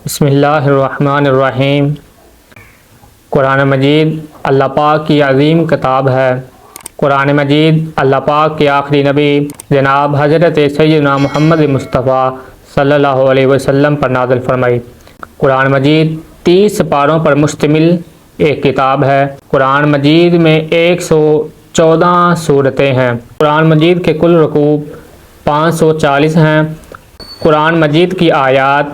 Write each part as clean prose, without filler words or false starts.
بسم اللہ الرحمن الرحیم۔ قرآن مجید اللہ پاک کی عظیم کتاب ہے۔ قرآن مجید اللہ پاک کے آخری نبی جناب حضرت سیدنا محمد مصطفیٰ صلی اللہ علیہ وسلم پر نازل فرمائی۔ قرآن مجید 30 پاروں پر مشتمل ایک کتاب ہے۔ قرآن مجید میں 114 سورتیں ہیں۔ قرآن مجید کے کل رکوع 540 ہیں۔ قرآن مجید کی آیات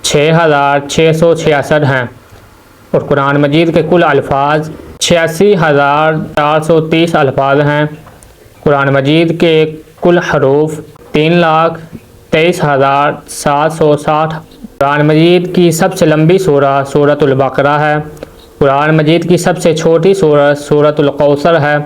6666 ہیں اور قرآن مجید کے کل الفاظ 86430 الفاظ ہیں۔ قرآن مجید کے کل حروف 3,23,760۔ قرآن مجید کی سب سے لمبی سورہ سورۃ البقرہ ہے۔ قرآن مجید کی سب سے چھوٹی سورہ سورۃ الکوثر ہے۔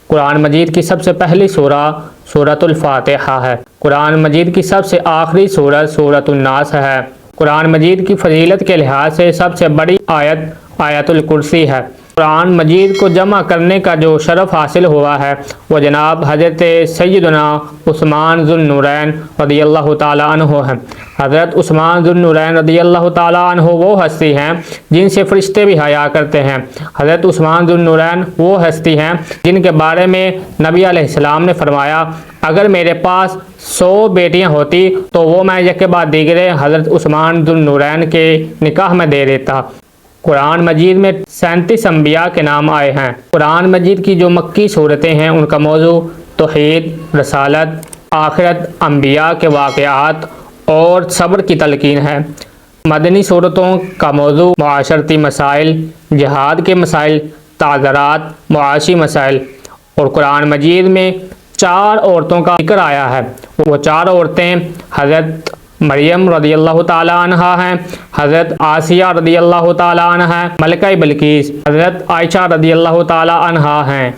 قرآن مجید کی سب سے پہلی سورہ سورۃ الفاتحہ ہے۔ قرآن مجید کی سب سے آخری سورہ سورۃ الناس ہے۔ قرآن مجید کی فضیلت کے لحاظ سے سب سے بڑی آیت آیت الکرسی ہے۔ قرآن مجید کو جمع کرنے کا جو شرف حاصل ہوا ہے وہ جناب حضرت سیدنا عثمان ذو النورین رضی اللہ تعالیٰ عنہ ہیں۔ حضرت عثمان ذو النورین رضی اللہ تعالیٰ عنہ وہ ہستی ہیں جن سے فرشتے بھی حیا کرتے ہیں۔ حضرت عثمان ذو النورین وہ ہستی ہیں جن کے بارے میں نبی علیہ السلام نے فرمایا، اگر میرے پاس 100 بیٹیاں ہوتی تو وہ میں یک بعد دیگرے حضرت عثمان ذو النورین کے نکاح میں دے دیتا۔ قرآن مجید میں 37 انبیاء کے نام آئے ہیں۔ قرآن مجید کی جو مکی صورتیں ہیں ان کا موضوع توحید، رسالت، آخرت، انبیاء کے واقعات اور صبر کی تلقین ہے۔ مدنی صورتوں کا موضوع معاشرتی مسائل، جہاد کے مسائل، تعزیرات، معاشی مسائل، اور قرآن مجید میں 4 عورتوں کا ذکر آیا ہے۔ وہ 4 عورتیں حضرت مریم رضی اللہ تعالیٰ عنہ ہیں، حضرت آسیہ رضی اللہ تعالیٰ عنہ ہیں، ملکہ بلقیس، حضرت عائشہ رضی اللہ تعالیٰ عنہ ہیں۔